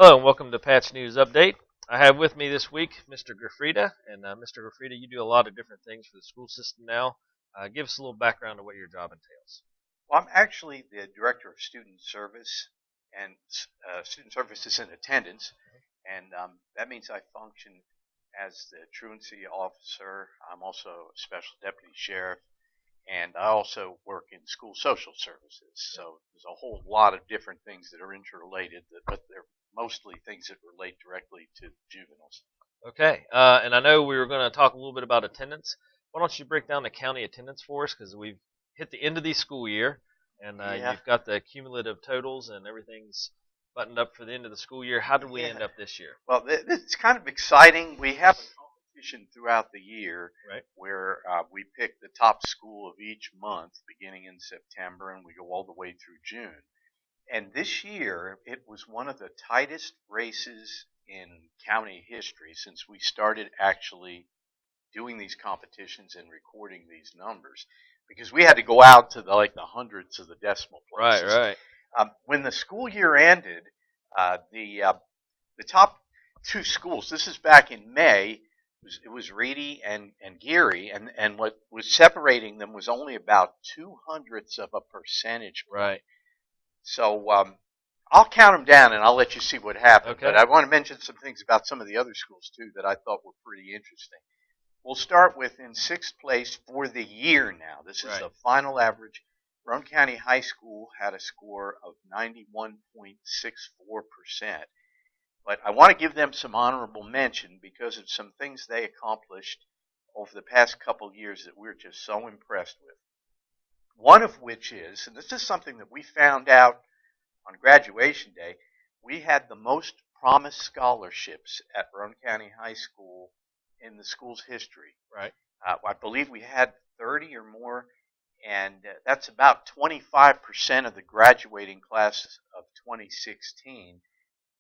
Hello and welcome to Patch News Update. I have with me this week Mr. Goffreda, and Mr. Goffreda, you do a lot of different things for the school system now. Give us a little background of what your job entails. Well, I'm actually the director of student service and student services and attendance, and that means I function as the truancy officer. I'm also a special deputy sheriff, and I also work in school social services. So there's a whole lot of different things that are interrelated, but they're mostly things that relate directly to juveniles. Okay, and I know we were going to talk a little bit about attendance. Why don't you break down the county attendance for us, because we've hit the end of the school year, and you've got the cumulative totals and everything's buttoned up for the end of the school year. How did we end up this year? Well, it's kind of exciting. We have a competition throughout the year, right, where we pick the top school of each month, beginning in September, and we go all the way through June. And this year, it was one of the tightest races in county history since we started actually doing these competitions and recording these numbers, because we had to go out to the hundreds of the decimal places. Right. When the school year ended, the top two schools, this is back in May, it was Reedy and Geary, and what was separating them was only about 0.02 of a percentage point. Right. So I'll count them down and I'll let you see what happened. Okay. But I want to mention some things about some of the other schools too that I thought were pretty interesting. We'll start with in sixth place for the year now. This is the final average. Roane County High School had a score of 91.64%. But I want to give them some honorable mention because of some things they accomplished over the past couple years that we're just so impressed with. One of which is, and this is something that we found out on graduation day, we had the most promised scholarships at Roane County High School in the school's history. Right. I believe we had 30 or more, and that's about 25% of the graduating class of 2016.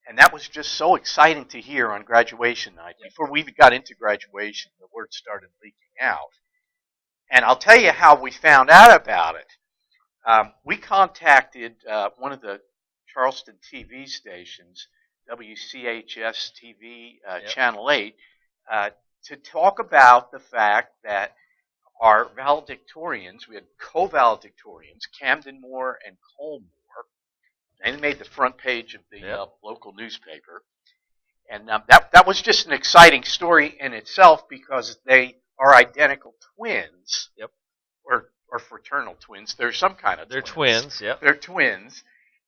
And that was just so exciting to hear on graduation night. Before we even got into graduation, the word started leaking out. And I'll tell you how we found out about it. We contacted one of the Charleston TV stations, WCHS TV Channel 8, to talk about the fact that our valedictorians, we had co-valedictorians, Camden Moore and Cole Moore. They made the front page of the local newspaper. And that was just an exciting story in itself because they are identical twins. Yep. Or fraternal twins. They're some kind of They're twins. Yep. They're twins.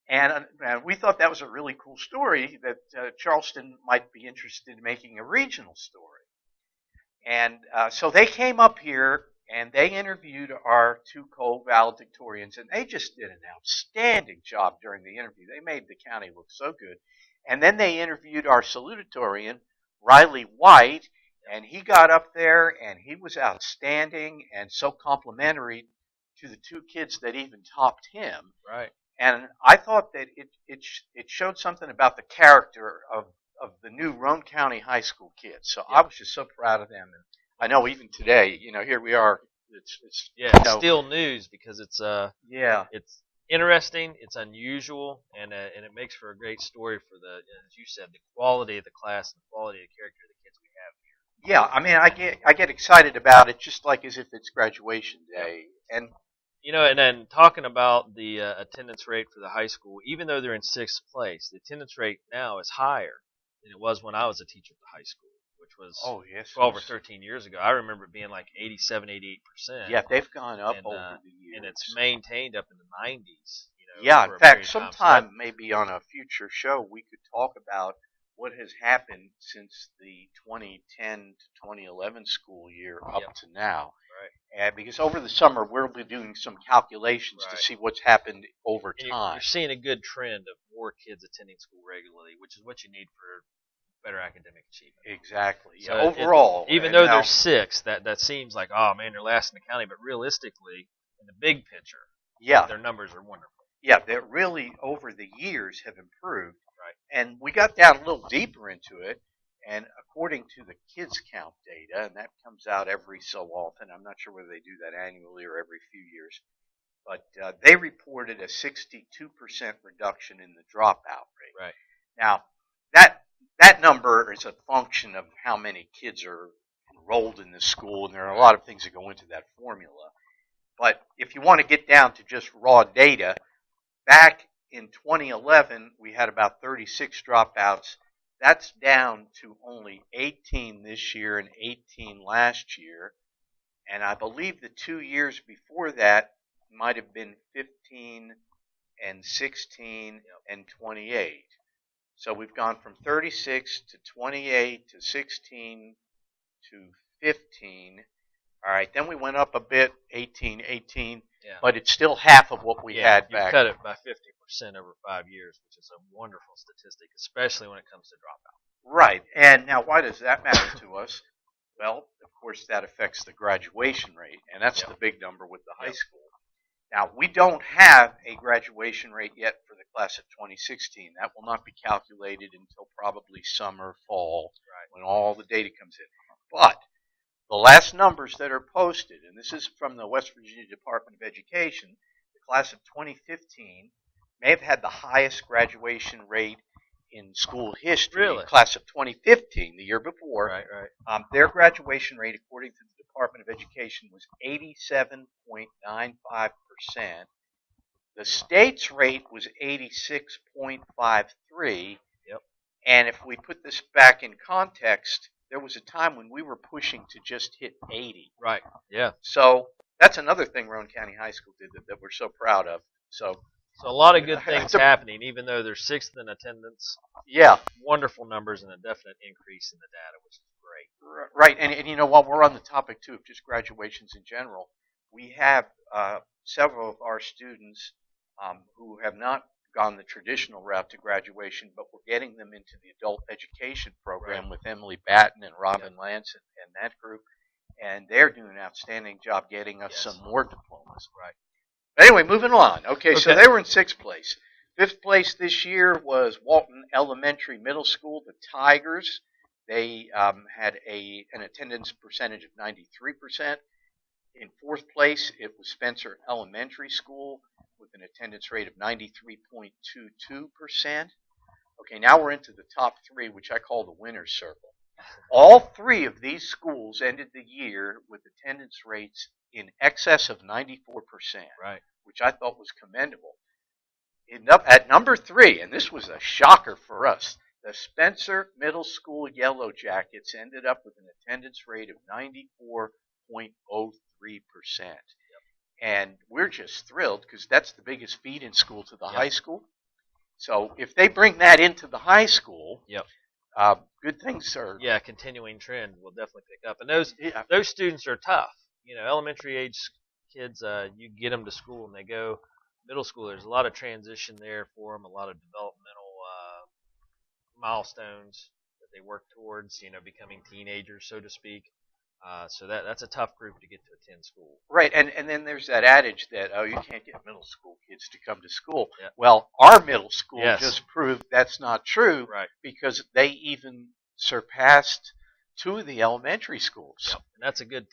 And we thought that was a really cool story that Charleston might be interested in making a regional story. And so they came up here and they interviewed our two co-valedictorians, and they just did an outstanding job during the interview. They made the county look so good. And then they interviewed our salutatorian, Riley White, and he got up there and he was outstanding and so complimentary to the two kids that even topped him. Right. And I thought that it showed something about the character of the new Roane County High School kids. So I was just so proud of them. And I know even today, here we are. It's still news because it's interesting, it's unusual, and it makes for a great story for as you said, the quality of the class and the quality of the character of the kids we have here. Yeah, I mean, I get excited about it just like as if it's graduation day. And and then talking about the attendance rate for the high school, even though they're in sixth place, the attendance rate now is higher than it was when I was a teacher at the high school, which was 12 or 13 years ago. I remember it being like 87, 88%. Yeah, they've gone up over the years. And it's maintained up in the 90s. In fact, sometime maybe on a future show we could talk about what has happened since the 2010 to 2011 school year up to now. Right. Because over the summer we'll be doing some calculations to see what's happened over time. You're seeing a good trend of more kids attending school regularly, which is what you need for better academic achievement. Exactly. So overall, even though they're six, that seems like, oh man, they're last in the county, but realistically, in the big picture, their numbers are wonderful. Yeah, they really over the years have improved. Right. And we got down a little deeper into it, and according to the kids count data, and that comes out every so often, I'm not sure whether they do that annually or every few years, but they reported a 62% reduction in the dropout rate. Right. Now, that number is a function of how many kids are enrolled in the school, and there are a lot of things that go into that formula. But if you want to get down to just raw data, back in 2011, we had about 36 dropouts. That's down to only 18 this year and 18 last year. And I believe the 2 years before that might have been 15 and 16 and 28. So we've gone from 36 to 28 to 16 to 15. All right, then we went up a bit, 18, but it's still half of what we had back. You cut it by 50% over 5 years, which is a wonderful statistic, especially when it comes to dropout. Right, and now why does that matter to us? Well, of course, that affects the graduation rate, and that's the big number with the high school. Now, we don't have a graduation rate yet for the class of 2016. That will not be calculated until probably summer, fall, when all the data comes in. But the last numbers that are posted, and this is from the West Virginia Department of Education, the class of 2015 may have had the highest graduation rate in school history. Really? The class of 2015, the year before, their graduation rate, according to the Department of Education, was 87.95%. The state's rate was 86.53%. And if we put this back in context, there was a time when we were pushing to just hit 80. Right, yeah. So that's another thing Roane County High School did that we're so proud of. So a lot of good things happening, even though they're sixth in attendance. Yeah. Wonderful numbers and a definite increase in the data, which is great. Right, and you know, while we're on the topic, too, of just graduations in general, we have several of our students who have not gone the traditional route to graduation, but we're getting them into the adult education program with Emily Batten and Robin Lance and that group, and they're doing an outstanding job getting us some more diplomas. Right. Anyway, moving on. Okay, so they were in 6th place. 5th place this year was Walton Elementary Middle School, the Tigers. They had an attendance percentage of 93%. In 4th place, it was Spencer Elementary School with an attendance rate of 93.22%. Okay, now we're into the top 3, which I call the winner's circle. All 3 of these schools ended the year with attendance rates in excess of 94%, which I thought was commendable. At number 3, and this was a shocker for us, the Spencer Middle School Yellow Jackets ended up with an attendance rate of 94.03%. And we're just thrilled because that's the biggest feed-in school to the high school. So if they bring that into the high school, good things are... Yeah, continuing trend will definitely pick up. And those students are tough. You know, elementary age kids, you get them to school and they go middle school. There's a lot of transition there for them, a lot of developmental milestones that they work towards, you know, becoming teenagers, so to speak. So that's a tough group to get to attend school. Right, and then there's that adage that, you can't get middle school kids to come to school. Well, our middle school just proved that's not true because they even surpassed 2 of the elementary schools. And that's a good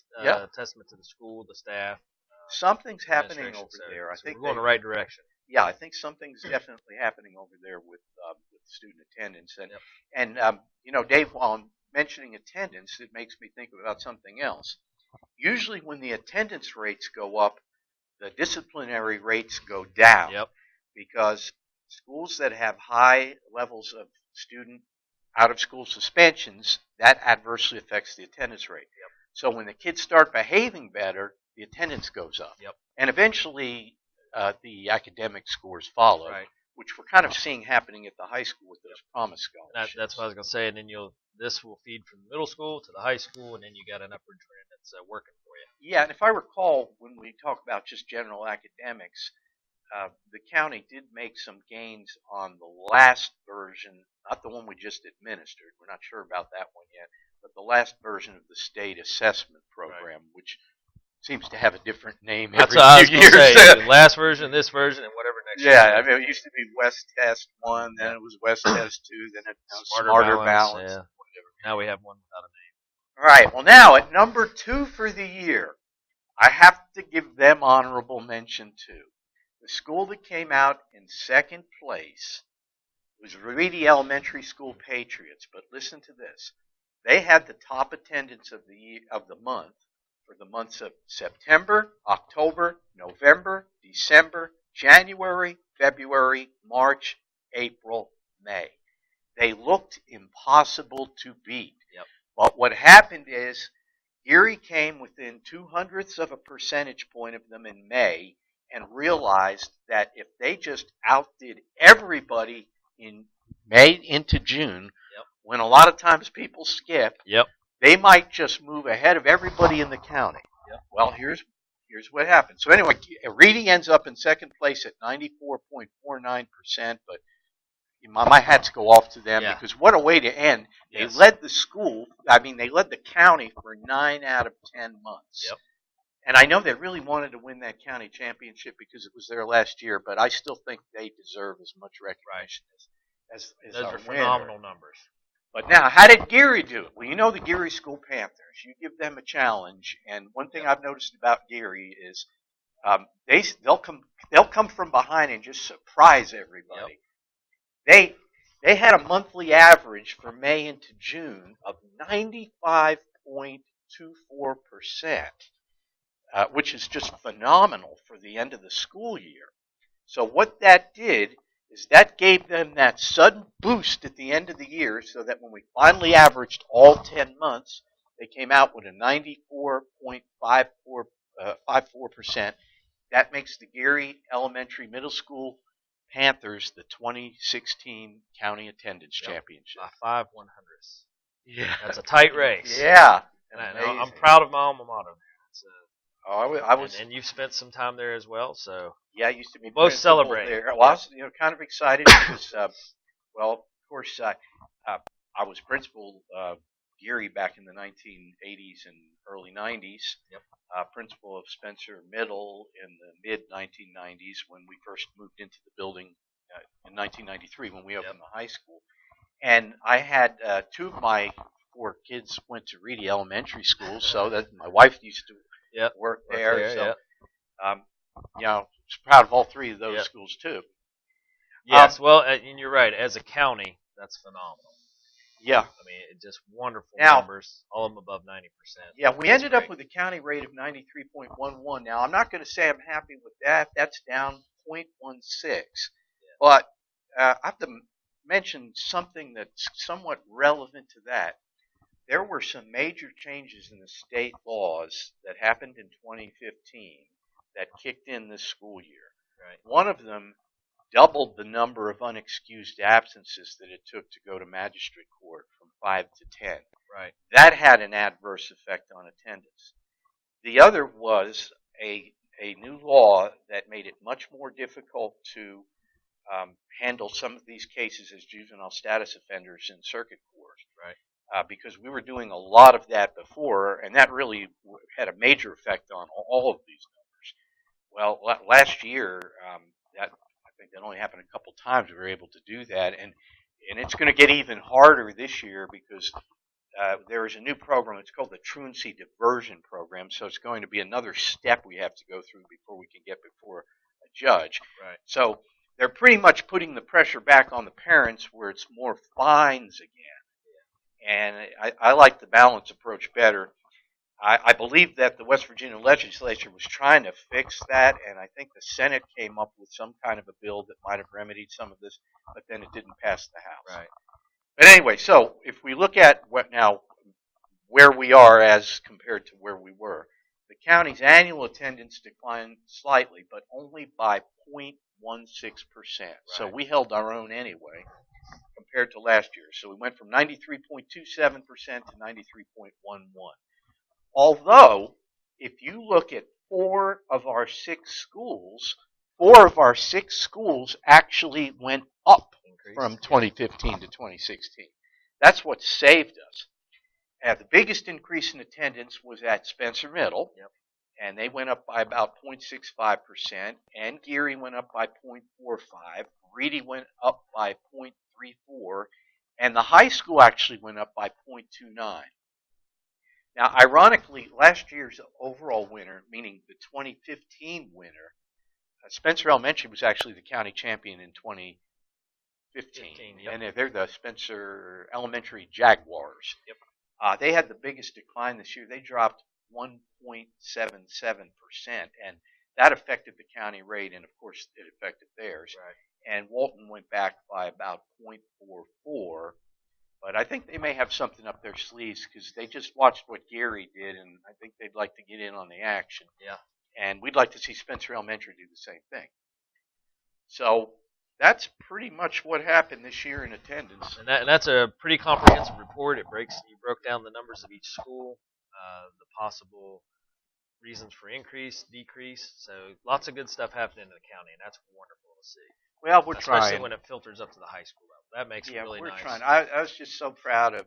testament to the school, the staff. Something's happening over there. I think we're going the right direction. Yeah, I think something's definitely happening over there with student attendance. And you know, Dave, while I'm mentioning attendance, it makes me think about something else. Usually when the attendance rates go up, the disciplinary rates go down because schools that have high levels of student out-of-school suspensions, that adversely affects the attendance rate. So when the kids start behaving better, the attendance goes up. And eventually the academic scores follow, which we're kind of seeing happening at the high school with those promise scholarships. That's what I was going to say. And then this will feed from the middle school to the high school, and then you got an upward trend that's working for you. Yeah, and if I recall, when we talk about just general academics, the county did make some gains on the last version, not the one we just administered. We're not sure about that one yet, but the last version of the state assessment program, which seems to have a different name every few years. The last version, this version, and whatever next year. Yeah, I mean, it used to be West Test 1, then it was West Test 2, then it was Smarter Balance. Now we have one without a name. All right, well now at number 2 for the year, I have to give them honorable mention too. The school that came out in 2nd place was Reedy Elementary School Patriots. But listen to this. They had the top attendance of the month for the months of September, October, November, December, January, February, March, April, May. They looked impossible to beat. Yep. But what happened is Erie came within 0.02 of a percentage point of them in May and realized that if they just outdid everybody in May into June, yep. when a lot of times people skip, yep. they might just move ahead of everybody in the county. Yep. Well, here's what happened. So anyway, Reedy ends up in second place at 94.49%, but my hats go off to them because what a way to end. They led the school, they led the county for 9 out of 10 months. Yep. And I know they really wanted to win that county championship because it was their last year, but I still think they deserve as much recognition as those our are phenomenal numbers. But now, how did Geary do it? Well, you know the Geary School Panthers. You give them a challenge, and one thing I've noticed about Geary is they'll come from behind and just surprise everybody. Yep. They had a monthly average for May into June of 95.24%, which is just phenomenal for the end of the school year. So what that did is that gave them that sudden boost at the end of the year so that when we finally averaged all 10 months, they came out with a 94.54%. That makes the Geary Elementary Middle School Panthers the 2016 County Attendance Championship. By 5/100ths. Yeah. That's a tight race. Yeah. And I'm proud of my alma mater. I was, and you've spent some time there as well, so yeah, I used to be both celebrate there. Well, I was, kind of excited because, of course, I was principal Geary back in the 1980s and early 90s. Yep. Principal of Spencer Middle in the mid 1990s when we first moved into the building in 1993 when we opened the high school, and I had 2 of my 4 kids went to Reedy Elementary School, so that my wife used to work there. So, was proud of all 3 of those schools too. Yes, well, and you're right. As a county, that's phenomenal. Yeah. I mean, just wonderful numbers, all of them above 90%. Yeah, we ended up with a county rate of 93.11. Now, I'm not going to say I'm happy with that. That's down 0.16. But I have to mention something that's somewhat relevant to that. There were some major changes in the state laws that happened in 2015 that kicked in this school year. Right. One of them doubled the number of unexcused absences that it took to go to magistrate court from 5 to 10. Right. That had an adverse effect on attendance. The other was a new law that made it much more difficult to handle some of these cases as juvenile status offenders in circuit court. Right. Because we were doing a lot of that before, and that really had a major effect on all of these numbers. Well, last year, I think that only happened a couple times we were able to do that, and it's going to get even harder this year because there is a new program. It's called the Truancy Diversion Program, so it's going to be another step we have to go through before we can get before a judge. Right. So they're pretty much putting the pressure back on the parents where it's more fines again. And I like the balance approach better. I believe that the West Virginia legislature was trying to fix that, and I think the Senate came up with some kind of a bill that might have remedied some of this, but then it didn't pass the House. Right. But anyway, so if we look at where we are as compared to where we were, the county's annual attendance declined slightly, but only by 0.16%. Right. So we held our own anyway compared to last year. So we went from 93.27% to 93.11%. Although, if you look at 4 of our 6 schools actually went up from 2015 to 2016. That's what saved us. The biggest increase in attendance was at Spencer Middle, and they went up by about 0.65%, and Geary went up by 0.45%, Reedy went up by 0.34%, and the high school actually went up by 0.29%. Now, ironically, last year's overall winner, meaning the 2015 winner, Spencer Elementary was actually the county champion in 2015. 15. Yep. And they're the Spencer Elementary Jaguars. Yep. They had the biggest decline this year. They dropped 1.77%, and that affected the county rate, and of course it affected theirs. Right. And Walton went back by about 0.44. But I think they may have something up their sleeves because they just watched what Gary did, and I think they'd like to get in on the action. Yeah. And we'd like to see Spencer Elementary do the same thing. So that's pretty much what happened this year in attendance. And that's a pretty comprehensive report. You broke down the numbers of each school, the possible reasons for increase, decrease. So lots of good stuff happening in the county, and that's wonderful to see. Well, we're especially trying. when it filters up to the high school level. That makes it really nice. Yeah, we're trying. I was just so proud of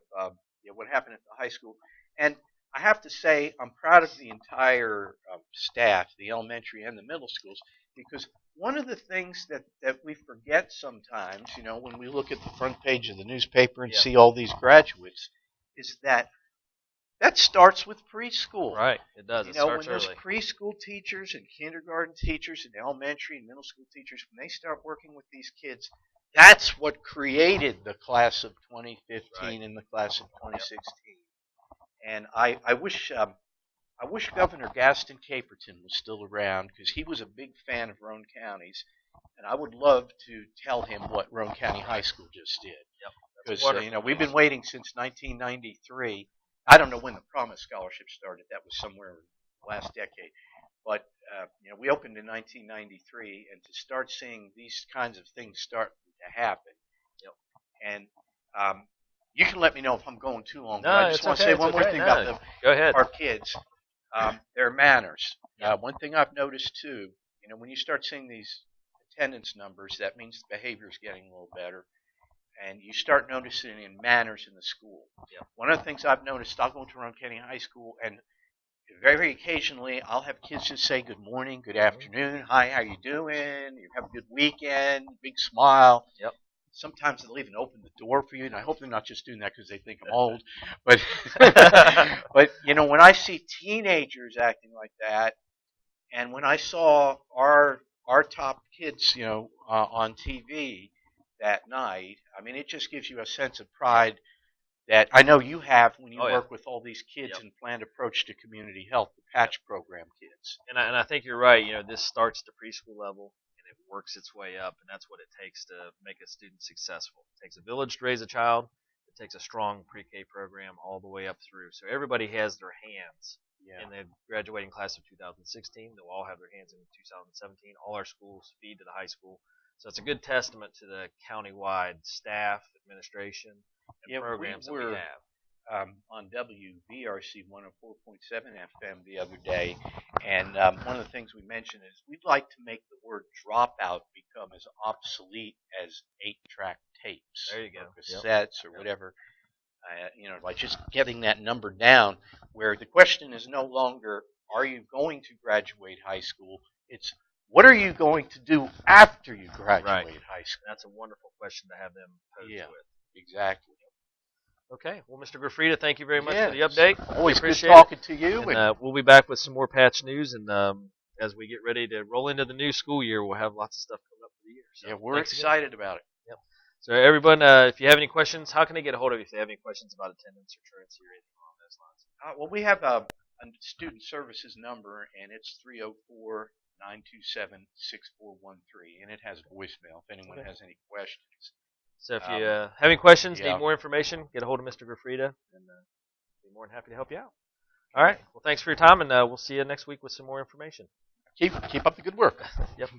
what happened at the high school. And I have to say, I'm proud of the entire staff, the elementary and the middle schools, because one of the things that we forget sometimes, when we look at the front page of the newspaper and see all these graduates, is that starts with preschool. Right, it does. It starts when those early. preschool teachers and kindergarten teachers and elementary and middle school teachers, when they start working with these kids, that's what created the class of 2015 and the class of 2016. And I wish Governor Gaston Caperton was still around, because he was a big fan of Roane County's, and I would love to tell him what Roane County High School just did. Because we've been waiting since 1993. I don't know when the Promise Scholarship started. That was somewhere in the last decade. But we opened in 1993, and to start seeing these kinds of things start to happen. And you can let me know if I'm going too long. No, but I just want to say one more thing about them. Go ahead. Our kids. Their manners. One thing I've noticed too, when you start seeing these attendance numbers, that means the behavior is getting a little better. And you start noticing in manners in the school. One of the things I've noticed, I'll go to Roane County High School, and very occasionally I'll have kids just say good morning, good afternoon, hi, how you doing? You have a good weekend, big smile. Yep. Sometimes they'll even open the door for you, and I hope they're not just doing that because they think I'm old. But when I see teenagers acting like that, and when I saw our top kids, on TV that night, I mean, it just gives you a sense of pride that I know you have when you work with all these kids and planned approach to community health, the patch program kids. And I think you're right. This starts at the preschool level, and it works its way up, and that's what it takes to make a student successful. It takes a village to raise a child. It takes a strong pre-K program all the way up through. So everybody has their hands in the graduating class of 2016. They'll all have their hands in 2017. All our schools feed to the high school. So it's a good testament to the countywide staff, administration, and programs that we have. On WVRC 104.7 FM the other day, and one of the things we mentioned is we'd like to make the word dropout become as obsolete as 8-track tapes. There you go. Or cassettes or whatever. Like just getting that number down, where the question is no longer, are you going to graduate high school? It's, what are you going to do after you graduate high school? That's a wonderful question to have them pose with. Exactly. Okay. Well, Mr. Goffreda, thank you very much for the update. Always good talking to you. And we'll be back with some more patch news, and as we get ready to roll into the new school year, we'll have lots of stuff coming up for the year. So we're excited about it. Yep. So everyone, if you have any questions, how can they get a hold of you if they have any questions about attendance or truancy or anything along those lines? Well, we have a student services number, and it's 304-927-6413, and it has voicemail if anyone has any questions. So if you have any questions, need more information, get a hold of Mr. Goffreda, and be more than happy to help you out. All right. Well, thanks for your time, and we'll see you next week with some more information. Keep up the good work. Yep.